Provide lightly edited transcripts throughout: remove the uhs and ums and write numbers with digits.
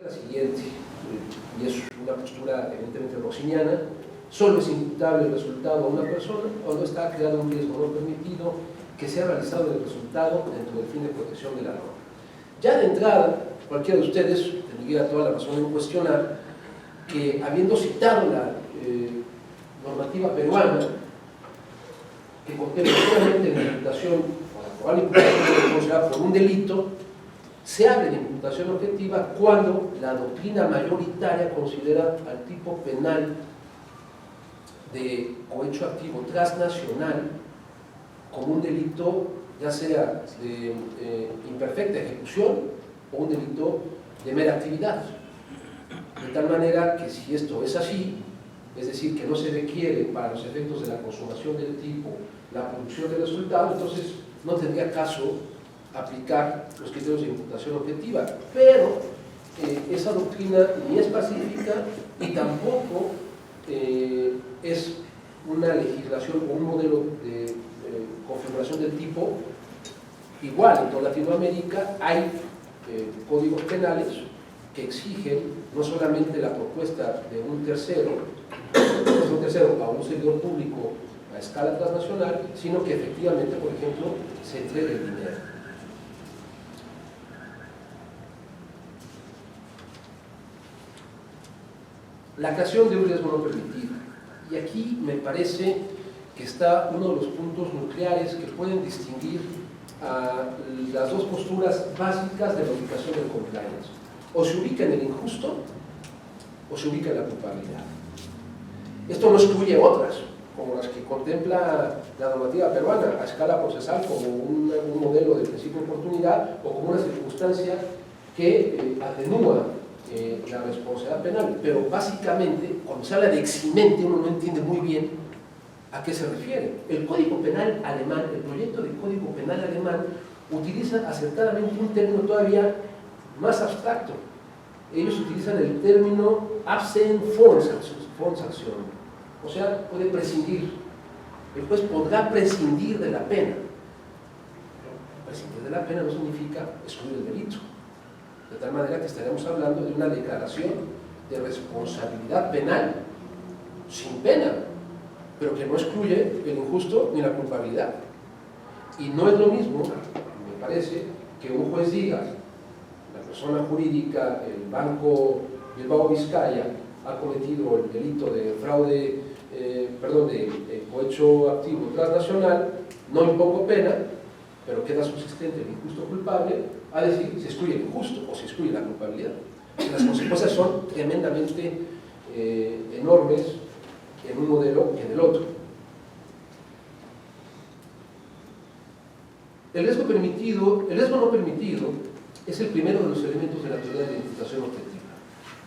La siguiente, y es una postura evidentemente rossiniana: solo es imputable el resultado a una persona cuando está creado un riesgo no permitido que sea realizado el resultado dentro del fin de protección de la norma. Ya de entrada, cualquiera de ustedes tendría toda la razón en cuestionar que, habiendo citado la normativa peruana, que contempla solamente la imputación, o la probable imputación por un delito, se habla de imputación objetiva cuando la doctrina mayoritaria considera al tipo penal de cohecho activo transnacional como un delito, ya sea de imperfecta ejecución o un delito de mera actividad. De tal manera que, si esto es así, es decir, que no se requiere para los efectos de la consumación del tipo la producción del resultado, entonces no tendría caso aplicar los criterios de imputación objetiva. Pero esa doctrina ni es pacífica y tampoco es una legislación o un modelo de configuración del tipo igual. En toda Latinoamérica hay códigos penales que exigen no solamente la propuesta de un tercero a un servidor público a escala transnacional, sino que efectivamente, por ejemplo, se entregue el dinero. La creación de un riesgo no permitido. Y aquí me parece que está uno de los puntos nucleares que pueden distinguir a las dos posturas básicas de la ubicación del compliance. O se ubica en el injusto o se ubica en la culpabilidad. Esto no excluye otras, como las que contempla la normativa peruana a escala procesal, como un modelo de principio de oportunidad o como una circunstancia que atenúa la responsabilidad penal. Pero básicamente, cuando se habla de eximente, uno no entiende muy bien a qué se refiere. El Código Penal alemán, el proyecto de Código Penal alemán, utiliza acertadamente un término todavía más abstracto. Ellos utilizan el término absent Volksaktion, o sea, puede prescindir. El juez podrá prescindir de la pena. Prescindir de la pena no significa excluir el delito, de tal manera que estaríamos hablando de una declaración de responsabilidad penal sin pena, pero que no excluye el injusto ni la culpabilidad. Y no es lo mismo, me parece, que un juez diga: la persona jurídica, el Banco Bilbao Vizcaya, ha cometido el delito de fraude, de cohecho activo transnacional, no impongo pena, pero queda subsistente el injusto culpable, a decir se excluye el injusto o se excluye la culpabilidad. Las consecuencias son tremendamente enormes en un modelo y en el otro. El riesgo no permitido es el primero de los elementos de la teoría de la imputación objetiva.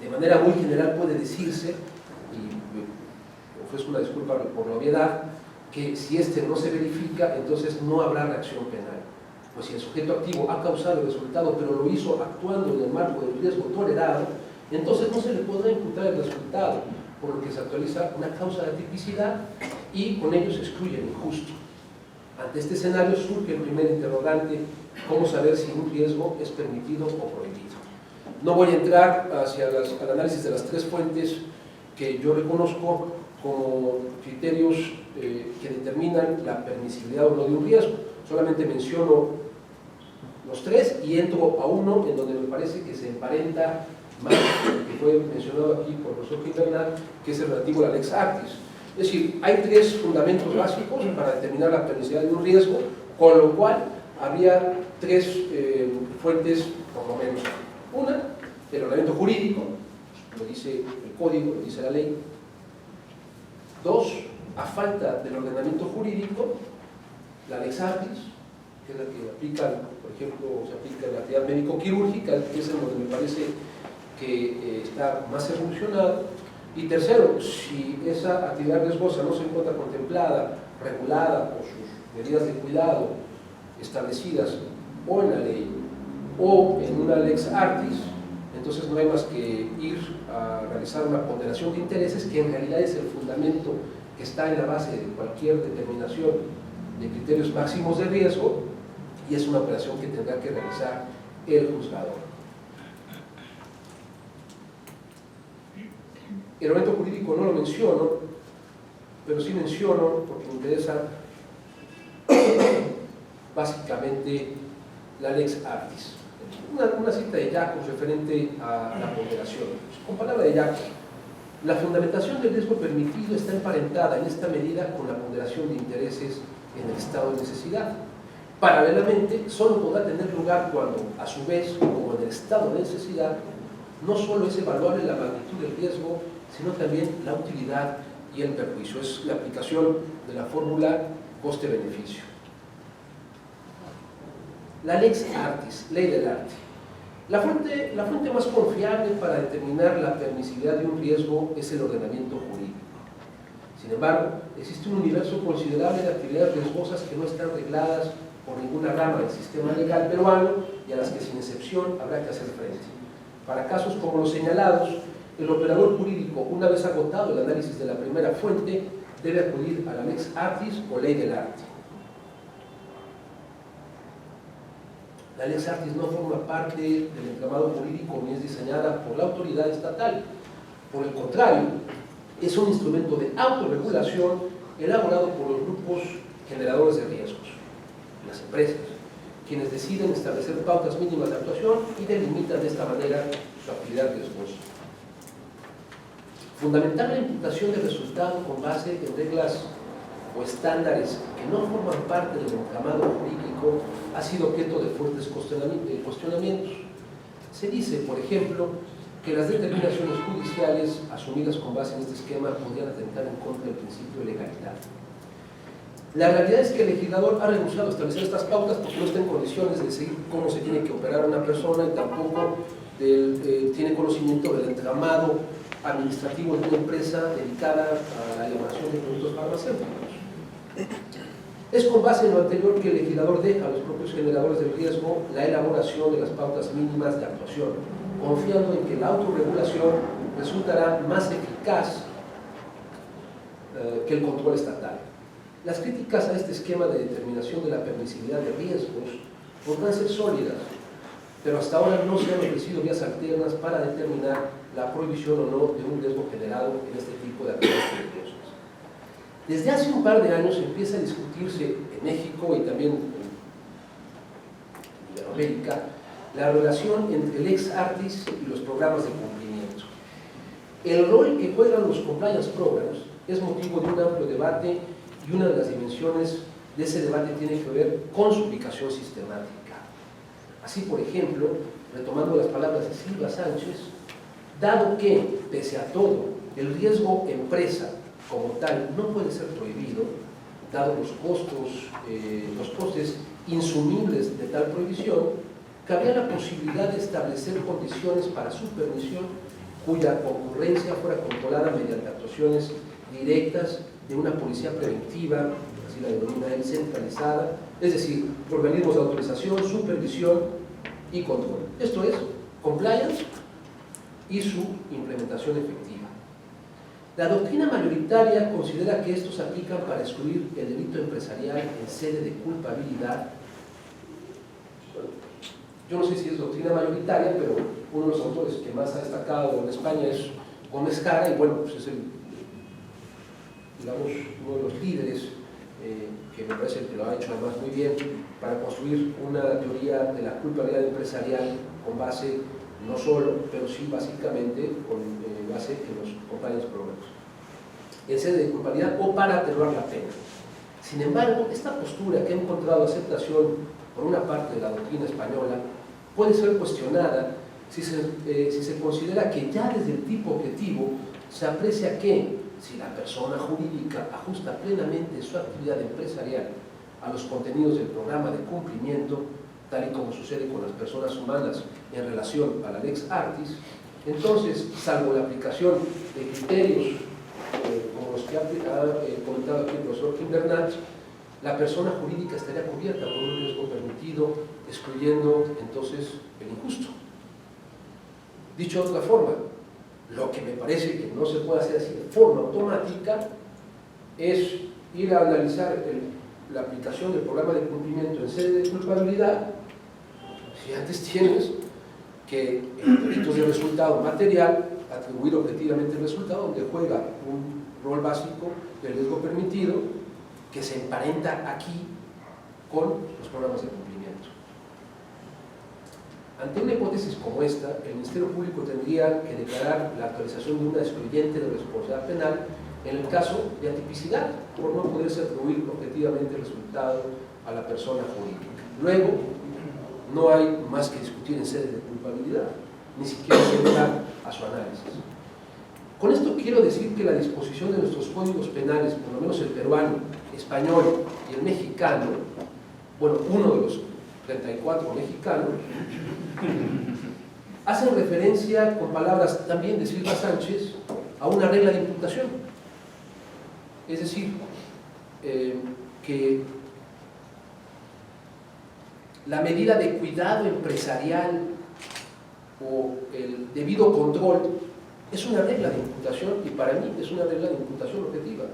De manera muy general puede decirse, y ofrezco una disculpa por la obviedad, que si este no se verifica, entonces no habrá reacción penal. Pues si el sujeto activo ha causado el resultado, pero lo hizo actuando en el marco del riesgo tolerado, entonces no se le podrá imputar el resultado, por lo que se actualiza una causa de tipicidad y con ello se excluye el injusto. Ante este escenario surge el primer interrogante: ¿cómo saber si un riesgo es permitido o prohibido? No voy a entrar al análisis de las tres fuentes que yo reconozco como criterios que determinan la permisibilidad o no de un riesgo. Solamente menciono los tres y entro a uno en donde me parece que se emparenta más, que fue mencionado aquí por el profesor Quintana, que es el relativo a la lex artis. Es decir, hay tres fundamentos básicos para determinar la permisibilidad de un riesgo, con lo cual habría tres fuentes, por lo menos. Una, el ordenamiento jurídico, lo dice el código, lo dice la ley. Dos, a falta del ordenamiento jurídico, la lex artis, que es la que aplica, por ejemplo, se aplica en la actividad médico-quirúrgica, que es en donde me parece que está más evolucionado. Y tercero, si esa actividad riesgosa no se encuentra contemplada, regulada por sus medidas de cuidado establecidas o en la ley o en una lex artis, entonces no hay más que ir a realizar una ponderación de intereses, que en realidad es el fundamento que está en la base de cualquier determinación de criterios máximos de riesgo, y es una operación que tendrá que realizar el juzgador. El ordenamiento jurídico no lo menciono, pero sí menciono, porque me interesa básicamente la lex artis. Una cita de Jacobs referente a la ponderación. Con palabra de Jacobs, la fundamentación del riesgo permitido está emparentada en esta medida con la ponderación de intereses en el estado de necesidad. Paralelamente, solo podrá tener lugar cuando, a su vez, como en el estado de necesidad, no solo es evaluable la magnitud del riesgo, sino también la utilidad y el perjuicio. Es la aplicación de la fórmula coste-beneficio. La lex artis, ley del arte. La fuente más confiable para determinar la permisividad de un riesgo es el ordenamiento jurídico. Sin embargo, existe un universo considerable de actividades riesgosas que no están regladas por ninguna rama del sistema legal peruano y a las que sin excepción habrá que hacer frente. Para casos como los señalados, el operador jurídico, una vez agotado el análisis de la primera fuente, debe acudir a la lex artis o ley del arte. La lex artis no forma parte del entramado jurídico ni es diseñada por la autoridad estatal. Por el contrario, es un instrumento de autorregulación elaborado por los grupos generadores de riesgos, las empresas, quienes deciden establecer pautas mínimas de actuación y delimitan de esta manera su actividad riesgosa. Fundamentar la imputación de resultado con base en reglas o estándares que no forman parte del entramado jurídico ha sido objeto de fuertes cuestionamientos. Se dice, por ejemplo, que las determinaciones judiciales asumidas con base en este esquema podrían atentar en contra del principio de legalidad. La realidad es que el legislador ha renunciado a establecer estas pautas porque no está en condiciones de seguir cómo se tiene que operar una persona y tampoco tiene conocimiento del entramado administrativo de una empresa dedicada a la elaboración de productos farmacéuticos. Es con base en lo anterior que el legislador deja a los propios generadores del riesgo la elaboración de las pautas mínimas de actuación, confiando en que la autorregulación resultará más eficaz que el control estatal. Las críticas a este esquema de determinación de la permisividad de riesgos podrán ser sólidas, pero hasta ahora no se han ofrecido vías alternas para determinar la prohibición o no de un riesgo generado en este tipo de actividades peligrosas. Desde hace un par de años empieza a discutirse en México y también en Iberoamérica la relación entre el ex artis y los programas de cumplimiento. El rol que juegan los compliance programs es motivo de un amplio debate y una de las dimensiones de ese debate tiene que ver con su aplicación sistemática. Así, por ejemplo, retomando las palabras de Silva Sánchez, dado que, pese a todo, el riesgo empresa como tal no puede ser prohibido, dado los costes insumibles de tal prohibición, cabría la posibilidad de establecer condiciones para su permisión cuya concurrencia fuera controlada mediante actuaciones directas de una policía preventiva, así la denomina él, centralizada, es decir, organismos de autorización, supervisión y control. Esto es, compliance y su implementación efectiva. La doctrina mayoritaria considera que estos aplican para excluir el delito empresarial en sede de culpabilidad. Yo no sé si es doctrina mayoritaria, pero uno de los autores que más ha destacado en España es Gómez Jara, y bueno, pues es digamos, uno de los líderes que me parece que lo ha hecho además muy bien para construir una teoría de la culpabilidad empresarial con base, no solo, pero sí básicamente con base en los compliance programs, en sede de culpabilidad o para atenuar la pena. Sin embargo, esta postura que ha encontrado aceptación por una parte de la doctrina española puede ser cuestionada si se considera que ya desde el tipo objetivo se aprecia que si la persona jurídica ajusta plenamente su actividad empresarial a los contenidos del programa de cumplimiento, tal y como sucede con las personas humanas en relación a la lex artis, entonces, salvo la aplicación de criterios como los que ha comentado aquí el profesor Kim Bernat, la persona jurídica estaría cubierta por un riesgo permitido, excluyendo entonces el injusto. Dicho de otra forma, lo que me parece que no se puede hacer así de forma automática es ir a analizar la aplicación del programa de cumplimiento en sede de culpabilidad, si antes tienes que en delitos de resultado material atribuir objetivamente el resultado, donde juega un rol básico del riesgo permitido que se emparenta aquí con los programas de cumplimiento. Ante una hipótesis como esta, el Ministerio Público tendría que declarar la actualización de una excluyente de responsabilidad penal en el caso de atipicidad, por no poderse atribuir objetivamente el resultado a la persona jurídica. Luego, no hay más que discutir en sede de culpabilidad, ni siquiera llegar a su análisis. Con esto quiero decir que la disposición de nuestros códigos penales, por lo menos el peruano, español y el mexicano, bueno, uno de los 34 mexicanos, hacen referencia, con palabras también de Silva Sánchez, a una regla de imputación. Es decir, que la medida de cuidado empresarial o el debido control es una regla de imputación, y para mí es una regla de imputación objetiva.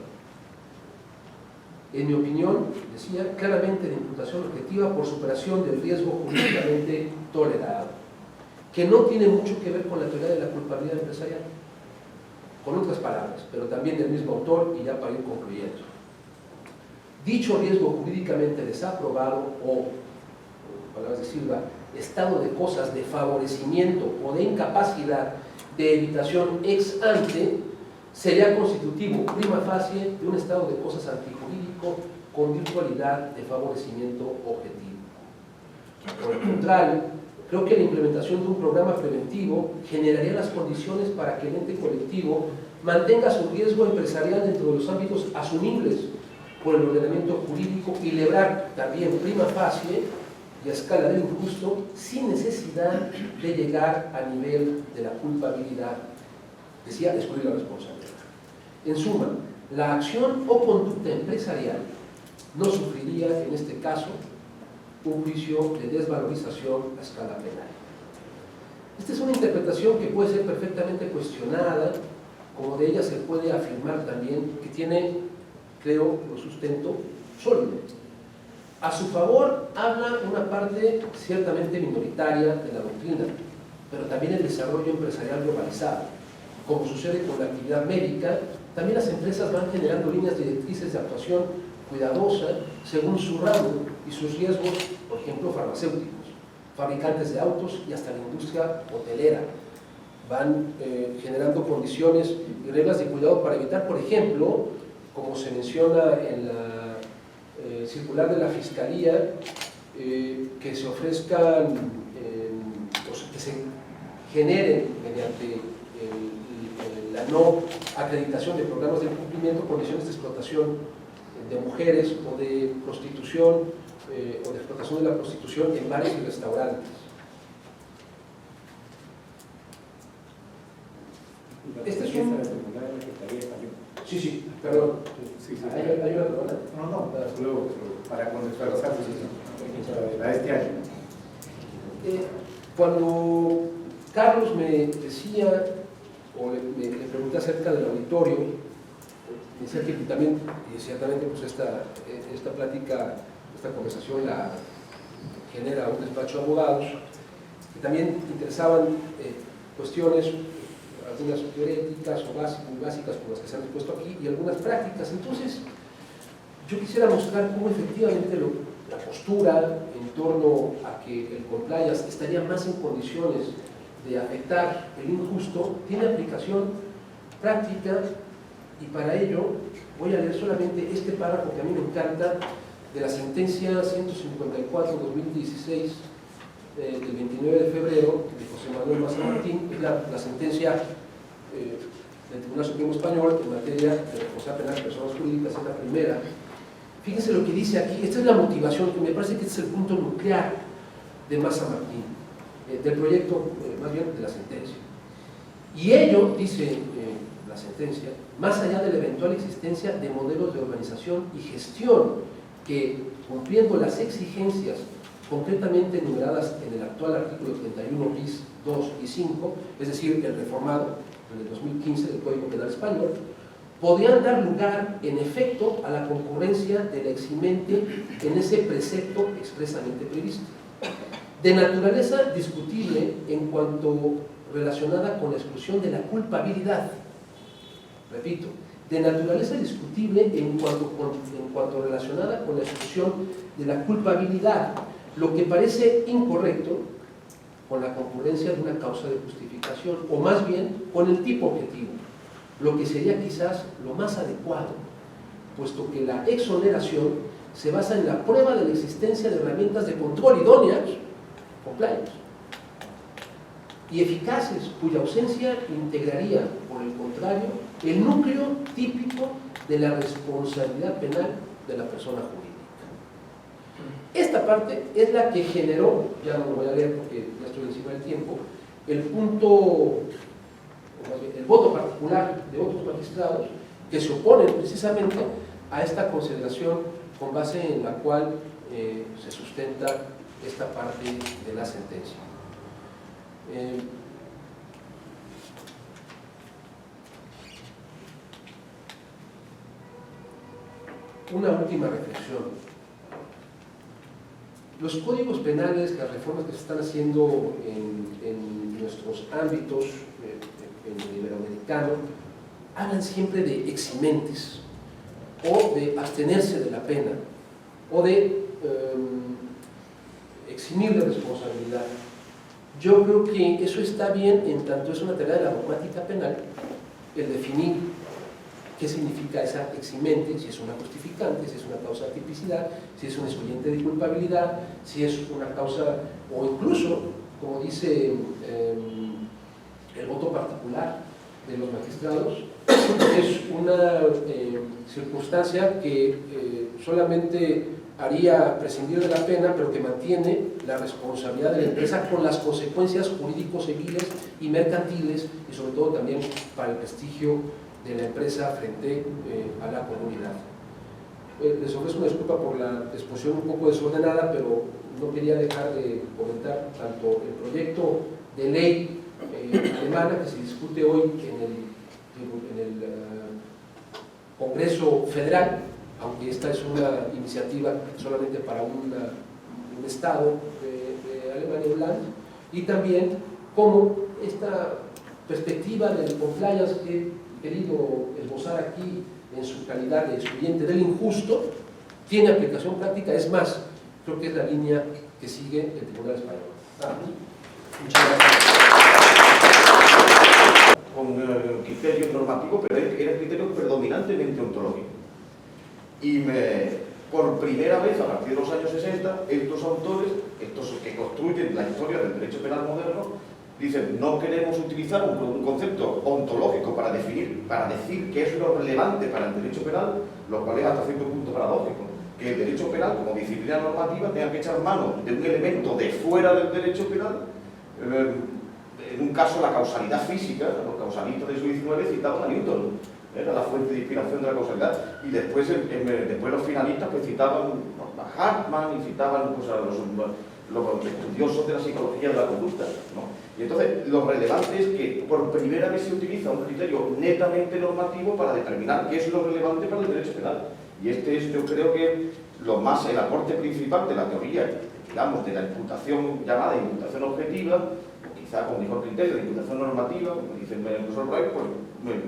En mi opinión, decía, claramente de imputación objetiva por superación del riesgo jurídicamente tolerado, que no tiene mucho que ver con la teoría de la culpabilidad empresarial, con otras palabras, pero también del mismo autor, y ya para ir concluyendo. Dicho riesgo jurídicamente desaprobado o, palabras de Silva, estado de cosas de favorecimiento o de incapacidad de evitación ex ante sería constitutivo prima facie de un estado de cosas antijurídico con virtualidad de favorecimiento objetivo. Por el contrario, creo que la implementación de un programa preventivo generaría las condiciones para que el ente colectivo mantenga su riesgo empresarial dentro de los ámbitos asumibles por el ordenamiento jurídico y lograr también prima facie y a escala del injusto sin necesidad de llegar a nivel de la culpabilidad, decía, excluir la responsabilidad. En suma, la acción o conducta empresarial no sufriría en este caso un juicio de desvalorización a escala penal. Esta es una interpretación que puede ser perfectamente cuestionada, como de ella se puede afirmar también que tiene, creo, un sustento sólido. A su favor habla una parte ciertamente minoritaria de la doctrina, pero también el desarrollo empresarial globalizado. Como sucede con la actividad médica, también las empresas van generando líneas directrices de actuación cuidadosa según su ramo y sus riesgos, por ejemplo, farmacéuticos, fabricantes de autos y hasta la industria hotelera. Van generando condiciones y reglas de cuidado para evitar, por ejemplo, como se menciona en la circular de la Fiscalía, que se ofrezcan, o sea, que se generen mediante la no acreditación de programas de cumplimiento condiciones de explotación de mujeres o de prostitución o de explotación de la prostitución en bares y restaurantes. Este es un... Sí, perdón. ¿Hay una pregunta? No, luego, para contextualizar a este año. Cuando Carlos me decía, o le pregunté acerca del auditorio, me decía que también, y ciertamente, pues esta plática, esta conversación la genera un despacho de abogados, que también interesaban cuestiones, algunas teóricas o muy básicas como las que se han expuesto aquí, y algunas prácticas. Entonces, yo quisiera mostrar cómo efectivamente la postura en torno a que el compliance estaría más en condiciones de afectar el injusto tiene aplicación práctica, y para ello voy a leer solamente este párrafo que a mí me encanta de la sentencia 154/2016 del 29 de febrero de José Manuel Maza Martín, que es la sentencia del Tribunal Supremo Español en materia de responsabilidad penal de personas jurídicas, es la primera. Fíjense lo que dice aquí, esta es la motivación, que me parece que este es el punto nuclear de Maza Martín, del proyecto, más bien de la sentencia. Y ello, dice la sentencia, más allá de la eventual existencia de modelos de organización y gestión que, cumpliendo las exigencias concretamente enumeradas en el actual artículo 31 bis 2 y 5, es decir, el reformado en el 2015 del Código Penal Español, podrían dar lugar, en efecto, a la concurrencia de la eximente en ese precepto expresamente previsto. De naturaleza discutible en cuanto relacionada con la exclusión de la culpabilidad. Repito, de naturaleza discutible en cuanto relacionada con la exclusión de la culpabilidad, lo que parece incorrecto con la concurrencia de una causa de justificación, o más bien con el tipo objetivo, lo que sería quizás lo más adecuado, puesto que la exoneración se basa en la prueba de la existencia de herramientas de control idóneas, compliance, y eficaces, cuya ausencia integraría, por el contrario, el núcleo típico de la responsabilidad penal de la persona jurídica. Esta parte es la que generó, ya no lo voy a leer porque ya estoy encima del tiempo, el voto particular de otros magistrados que se oponen precisamente a esta consideración con base en la cual se sustenta esta parte de la sentencia. Una última reflexión. Los códigos penales, las reformas que se están haciendo en nuestros ámbitos, en el iberoamericano, hablan siempre de eximentes, o de abstenerse de la pena, o de eximir de responsabilidad. Yo creo que eso está bien en tanto es una tarea de la dogmática penal, el definir qué significa esa eximente, si es una justificante, si es una causa de tipicidad, si es un excluyente de culpabilidad, si es una causa, o incluso, como dice el voto particular de los magistrados, es una circunstancia que solamente haría prescindir de la pena, pero que mantiene la responsabilidad de la empresa con las consecuencias jurídicos, civiles y mercantiles, y sobre todo también para el prestigio de la empresa frente a la comunidad. Les ofrezco una disculpa por la exposición un poco desordenada, pero no quería dejar de comentar tanto el proyecto de ley alemana que se discute hoy en el Congreso Federal, aunque esta es una iniciativa solamente para un estado de Alemania, Holanda, y también cómo esta perspectiva del compliance que he querido esbozar aquí en su calidad de excluyente del injusto tiene aplicación práctica. Es más, creo que es la línea que sigue el Tribunal Español. Muchas gracias. Con criterios normativos, pero era criterio predominantemente ontológico. Y por primera vez, a partir de los años 60, estos autores, estos que construyen la historia del derecho penal moderno, dicen, no queremos utilizar un concepto ontológico para decir qué es lo relevante para el derecho penal, lo cual es hasta cierto punto paradójico. Que el derecho penal, como disciplina normativa, tenga que echar mano de un elemento de fuera del derecho penal. En un caso, la causalidad física, los causalistas del siglo XIX citaban a Newton, era la fuente de inspiración de la causalidad, y después los finalistas pues citaban a Hartmann y citaban pues, a los estudiosos de la psicología de la conducta, ¿no? Y entonces lo relevante es que por primera vez se utiliza un criterio netamente normativo para determinar qué es lo relevante para el derecho penal. Y este es, yo creo que el aporte principal de la teoría, digamos, de la imputación llamada imputación objetiva, o quizá como dijo el criterio de imputación normativa, como dice el profesor Roy,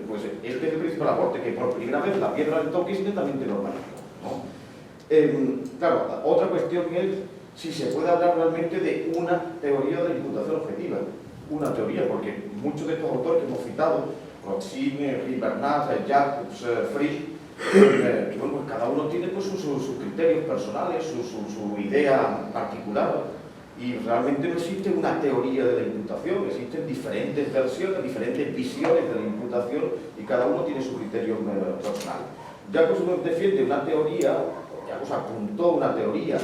pues este es el principal aporte, que por primera vez la piedra del toque es netamente normativa, ¿no? Claro, otra cuestión es si se puede hablar realmente de una teoría de la imputación objetiva. Una teoría, porque muchos de estos autores que hemos citado, Rotzin, Bernat, Jacobs, Frisch, bueno, pues cada uno tiene pues, sus criterios personales, su idea particular, y realmente no existe una teoría de la imputación, existen diferentes versiones, diferentes visiones de la imputación, y cada uno tiene su criterio personal. Jacobs defiende una teoría, Jacobs apuntó una teoría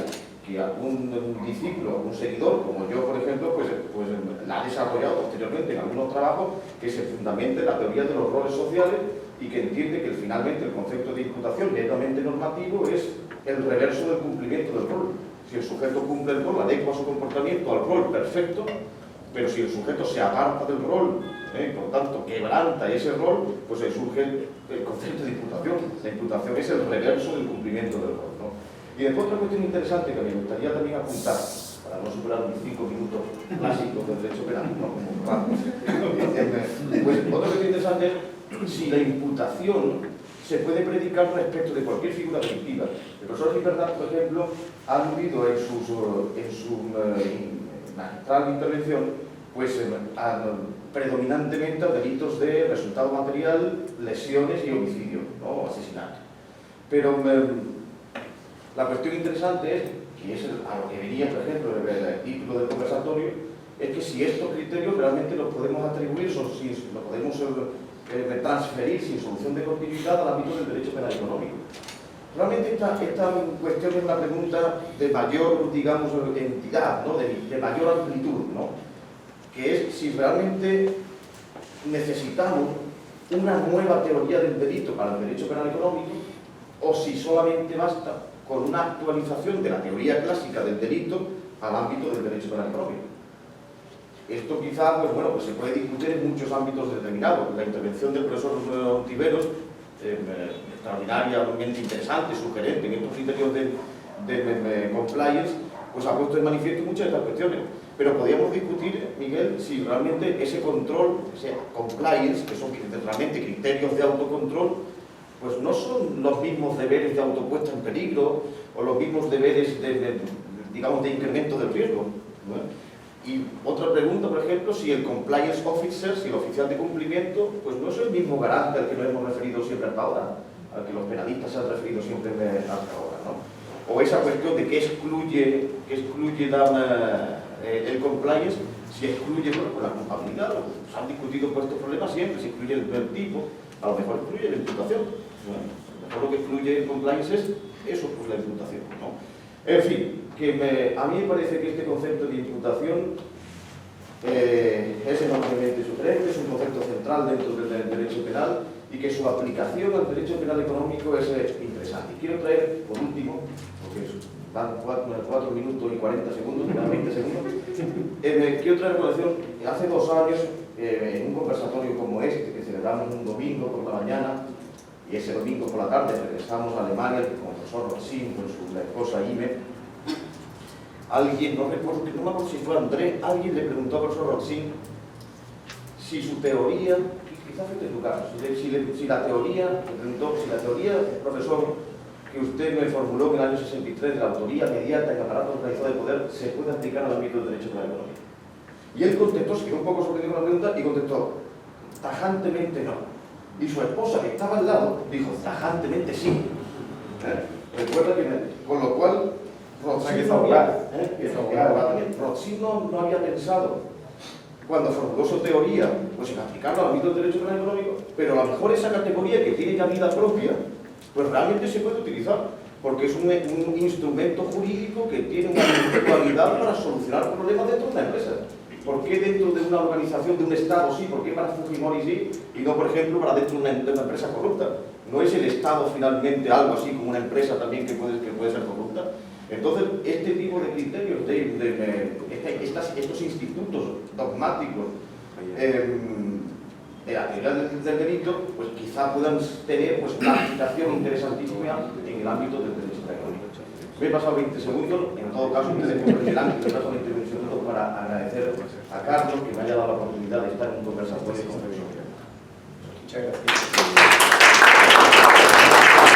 que algún discípulo, algún seguidor, como yo, por ejemplo, pues la ha desarrollado posteriormente en algunos trabajos, que se fundamenta en la teoría de los roles sociales y que entiende que finalmente el concepto de imputación netamente normativo es el reverso del cumplimiento del rol. Si el sujeto cumple el rol, adecua su comportamiento al rol perfecto, pero si el sujeto se aparta del rol, por tanto quebranta ese rol, pues surge el concepto de imputación. La imputación es el reverso del cumplimiento del rol, ¿no? Y después otra cuestión interesante que me gustaría también apuntar, para no superar mis 5 minutos clásicos del derecho penal, no como pues otro que es interesante es si la imputación se puede predicar respecto de cualquier figura delictiva. El profesor Gimbernat, por ejemplo, ha aludido en su magistral intervención pues predominantemente a delitos de resultado material, lesiones y homicidio, ¿no? Asesinato. Pero la cuestión interesante es, y es a lo que venía, por ejemplo, el título del conversatorio, es que si estos criterios realmente los podemos atribuir, los podemos transferir sin solución de continuidad al ámbito del derecho penal económico. Realmente esta cuestión es una pregunta de mayor, digamos, entidad, ¿no? de mayor amplitud, ¿no? Que es si realmente necesitamos una nueva teoría del delito para el derecho penal económico o si solamente basta con una actualización de la teoría clásica del delito al ámbito del derecho penal económico. Esto quizá, pues bueno, pues se puede discutir en muchos ámbitos determinados. La intervención del profesor Ontiveros, extraordinariamente interesante, sugerente en estos criterios de compliance, pues ha puesto en manifiesto muchas de estas cuestiones. Pero podríamos discutir, Miguel, si realmente ese control, ese compliance, que son realmente criterios de autocontrol, pues no son los mismos deberes de autopuesta en peligro o los mismos deberes digamos, de incremento del riesgo, ¿no? Y otra pregunta, por ejemplo, si el compliance officer, si el oficial de cumplimiento, pues no es el mismo garante al que nos hemos referido siempre hasta ahora, al que los penalistas se han referido siempre hasta ahora, ¿no? O esa cuestión de qué excluye el compliance, si excluye, bueno, pues la culpabilidad, se han discutido por estos problemas siempre, si excluye el tipo, a lo mejor excluye la imputación, ¿no? A lo mejor lo que excluye el compliance es eso, pues la imputación, ¿no? En fin, a mí me parece que este concepto de imputación es enormemente sugerente, es un concepto central dentro del derecho penal y que su aplicación al derecho penal económico es interesante. Y quiero traer, por último, porque van 4 minutos y 40 segundos, 20 segundos, quiero traer a colación, hace 2 años, en un conversatorio como este, que celebramos un domingo por la mañana, y ese domingo por la tarde regresamos a Alemania con el profesor Rotzin, con su esposa Ime. Alguien, no me acuerdo si fue André, alguien le preguntó al profesor Rotzin si su teoría, quizás fue en tu caso, si la teoría, le preguntó si la teoría, profesor, que usted me formuló en el año 63 de la autoría inmediata en aparato organizado de poder, se puede aplicar al ámbito del derecho penal económico. Y él contestó, se quedó un poco sorprendido con la pregunta y contestó, tajantemente no. Y su esposa, que estaba al lado, dijo, tajantemente sí. Recuerda que, con lo cual, Rotzin no había pensado, cuando formuló su teoría, pues en aplicarlo al ámbito del derecho penal económico, pero a lo mejor esa categoría que tiene ya vida propia, pues realmente se puede utilizar, porque es un instrumento jurídico que tiene una virtualidad para solucionar problemas dentro de una empresa. ¿Por qué dentro de una organización, de un Estado sí? ¿Por qué para Fujimori sí? Y no, por ejemplo, para dentro de una empresa corrupta. ¿No es el Estado finalmente algo así como una empresa también que puede ser corrupta? Entonces, este tipo de criterios, estos institutos dogmáticos de la teoría del delito, pues quizá puedan tener pues, una aplicación interesantísima en el ámbito del derecho económico. Me he pasado 20 segundos, en todo caso ustedes comprenderán que he pasado 20 segundos para agradecer a Carlos que me haya dado la oportunidad de estar en un conversatorio con profesor. Muchas gracias.